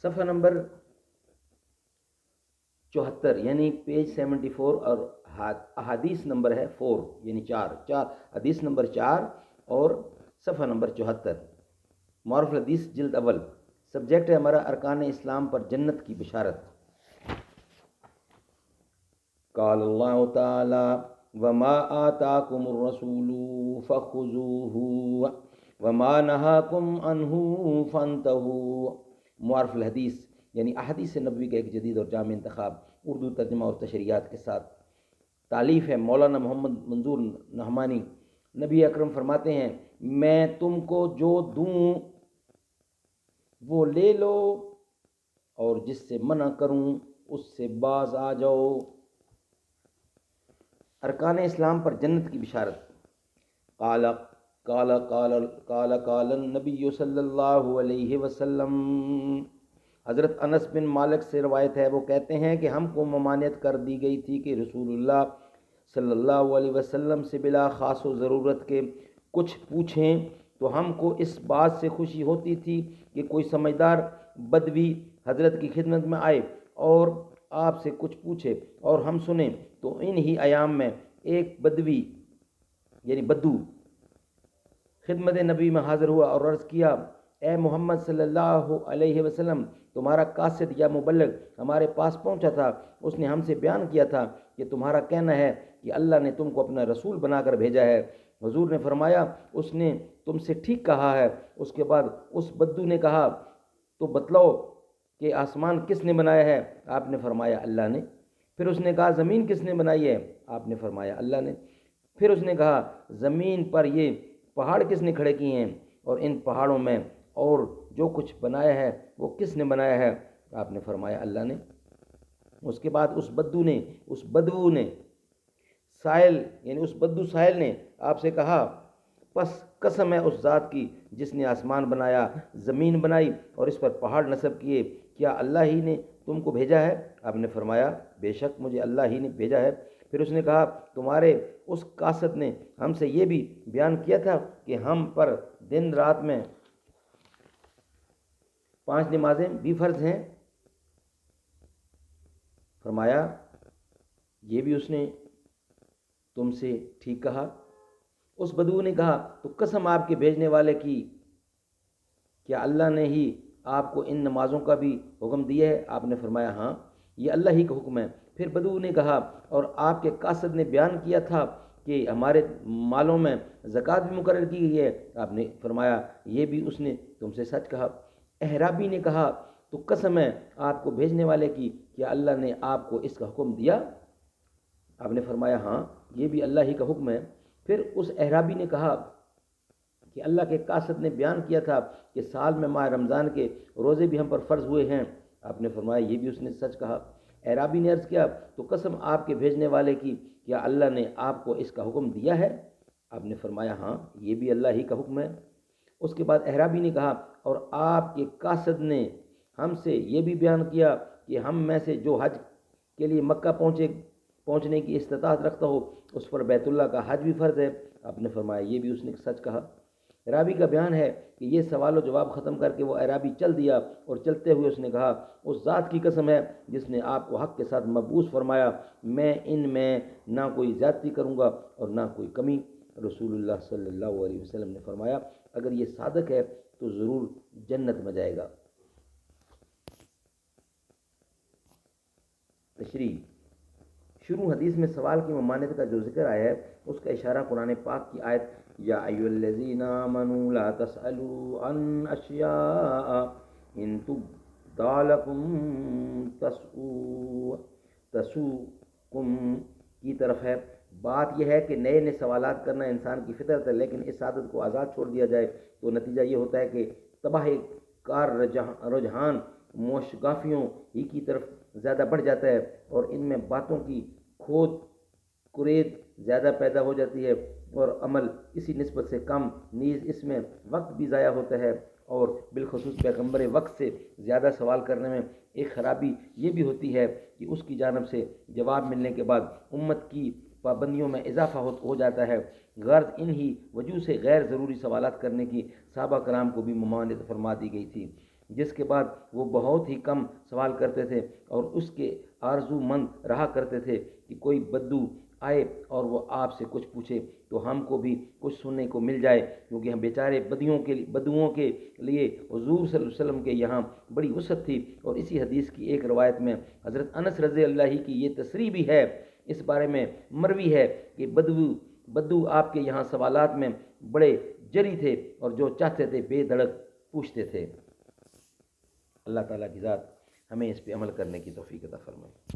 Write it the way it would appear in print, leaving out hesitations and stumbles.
صفحہ نمبر 74 یعنی پیج 74 اور احادیث نمبر ہے 4 یعنی 4 حدیث نمبر 4 اور صفحہ نمبر 74. معارف الحدیث جلد اول. سبجیکٹ ہے ہمارا ارکان اسلام پر جنت کی بشارت. قال اللہ تعالی وما آتاکم الرسول فخذوه وما نہاکم عنہ فانتہوا. معارف الحدیث یعنی احادیث نبوی کا ایک جدید اور جامع انتخاب، اردو ترجمہ اور تشریحات کے ساتھ. تالیف ہے مولانا محمد منظور نعمانی. نبی اکرم فرماتے ہیں میں تم کو جو دوں وہ لے لو اور جس سے منع کروں اس سے باز آ جاؤ. ارکان اسلام پر جنت کی بشارت. قال قال قال قال قال النبی صلی اللہ علیہ وسلم. حضرت انس بن مالک سے روایت ہے، وہ کہتے ہیں کہ ہم کو ممانعت کر دی گئی تھی کہ رسول اللہ صلی اللہ علیہ وسلم سے بلا خاص و ضرورت کے کچھ پوچھیں تو ہم کو اس بات سے خوشی ہوتی تھی کہ کوئی سمجھدار بدوی حضرت کی خدمت میں آئے اور آپ سے کچھ پوچھے اور ہم سنیں. تو انہی ایام میں ایک بدوی یعنی بدو خدمت نبی میں حاضر ہوا اور عرض کیا اے محمد صلی اللہ علیہ وسلم، تمہارا قاصد یا مبلغ ہمارے پاس پہنچا تھا. اس نے ہم سے بیان کیا تھا کہ تمہارا کہنا ہے کہ اللہ نے تم کو اپنا رسول بنا کر بھیجا ہے. حضور نے فرمایا اس نے تم سے ٹھیک کہا ہے. اس کے بعد اس بدو نے کہا تو بتلاؤ کہ آسمان کس نے بنایا ہے؟ آپ نے فرمایا اللہ نے. پھر اس نے کہا زمین کس نے بنائی ہے؟ آپ نے فرمایا اللہ نے. پھر اس نے کہا زمین پر یہ پہاڑ کس نے کھڑے کیے ہیں اور ان پہاڑوں میں اور جو کچھ بنایا ہے وہ کس نے بنایا ہے؟ آپ نے فرمایا اللہ نے. اس کے بعد اس بدو نے سائل یعنی اس بدو سائل نے آپ سے کہا پس قسم ہے اس ذات کی جس نے آسمان بنایا، زمین بنائی اور اس پر پہاڑ نصب کیے، کیا اللہ ہی نے تم کو بھیجا ہے؟ آپ نے فرمایا بے شک مجھے اللہ ہی نے بھیجا ہے. پھر اس نے کہا تمہارے اس قاصد نے ہم سے یہ بھی بیان کیا تھا کہ ہم پر دن رات میں 5 نمازیں بھی فرض ہیں. فرمایا یہ بھی اس نے تم سے ٹھیک کہا. اس بدو نے کہا تو قسم آپ کے بھیجنے والے کی، کیا اللہ نے ہی آپ کو ان نمازوں کا بھی حکم دیا ہے؟ آپ نے فرمایا ہاں یہ اللہ ہی کا حکم ہے. پھر بدو نے کہا اور آپ کے قاصد نے بیان کیا تھا کہ ہمارے مالوں میں زکوٰۃ بھی مقرر کی گئی ہے. آپ نے فرمایا یہ بھی اس نے تم سے سچ کہا. احرابی نے کہا تو قسم ہے آپ کو بھیجنے والے کی، کیا اللہ نے آپ کو اس کا حکم دیا؟ آپ نے فرمایا ہاں یہ بھی اللہ ہی کا حکم ہے. پھر اس احرابی نے کہا کہ اللہ کے قاصد نے بیان کیا تھا کہ سال میں ماہ رمضان کے روزے بھی ہم پر فرض ہوئے ہیں. آپ نے فرمایا یہ بھی اس نے سچ کہا. اعرابی نے عرض کیا تو قسم آپ کے بھیجنے والے کی، کیا اللہ نے آپ کو اس کا حکم دیا ہے؟ آپ نے فرمایا ہاں یہ بھی اللہ ہی کا حکم ہے. اس کے بعد اعرابی نے کہا اور آپ کے قاصد نے ہم سے یہ بھی بیان کیا کہ ہم میں سے جو حج کے لیے مکہ پہنچنے کی استطاعت رکھتا ہو اس پر بیت اللہ کا حج بھی فرض ہے. آپ نے فرمایا یہ بھی اس نے سچ کہا. اعرابی کا بیان ہے کہ یہ سوال و جواب ختم کر کے وہ اعرابی چل دیا اور چلتے ہوئے اس نے کہا اس ذات کی قسم ہے جس نے آپ کو حق کے ساتھ مبعوث فرمایا، میں ان میں نہ کوئی زیادتی کروں گا اور نہ کوئی کمی. رسول اللہ صلی اللہ علیہ وسلم نے فرمایا اگر یہ صادق ہے تو ضرور جنت میں جائے گا. تشریح. شروع حدیث میں سوال کی ممانعت کا جو ذکر آیا ہے اس کا اشارہ قرآن پاک کی آیت یا ایھا الذین آمنوا لا تسألوا عن اشیاء ان تبد لکم تسؤکم کی طرف ہے. بات یہ ہے کہ نئے نئے سوالات کرنا انسان کی فطرت ہے، لیکن اس عادت کو آزاد چھوڑ دیا جائے تو نتیجہ یہ ہوتا ہے کہ تباہ کار رجحان موشگافیوں ہی کی طرف زیادہ بڑھ جاتا ہے اور ان میں باتوں کی کھود کرید زیادہ پیدا ہو جاتی ہے اور عمل اسی نسبت سے کم، نیز اس میں وقت بھی ضائع ہوتا ہے. اور بالخصوص پیغمبر وقت سے زیادہ سوال کرنے میں ایک خرابی یہ بھی ہوتی ہے کہ اس کی جانب سے جواب ملنے کے بعد امت کی پابندیوں میں اضافہ ہو جاتا ہے. غرض انہی وجوہ سے غیر ضروری سوالات کرنے کی صحابہ کرام کو بھی ممانعت فرما دی گئی تھی. جس کے بعد وہ بہت ہی کم سوال کرتے تھے اور اس کے آرزو مند رہا کرتے تھے کہ کوئی بدو آئے اور وہ آپ سے کچھ پوچھے تو ہم کو بھی کچھ سننے کو مل جائے، کیونکہ ہم بیچارے بدوؤں کے لیے حضور صلی اللہ علیہ وسلم کے یہاں بڑی وسعت تھی۔ اور اسی حدیث کی ایک روایت میں حضرت انس رضی اللہ کی یہ تصریح بھی ہے، اس بارے میں مروی ہے کہ بدو آپ کے یہاں سوالات میں بڑے جری تھے اور جو چاہتے تھے بے دھڑک پوچھتے تھے۔ اللہ تعالیٰ کی ذات ہمیں اس پہ عمل کرنے کی توفیق عطا فرمائے۔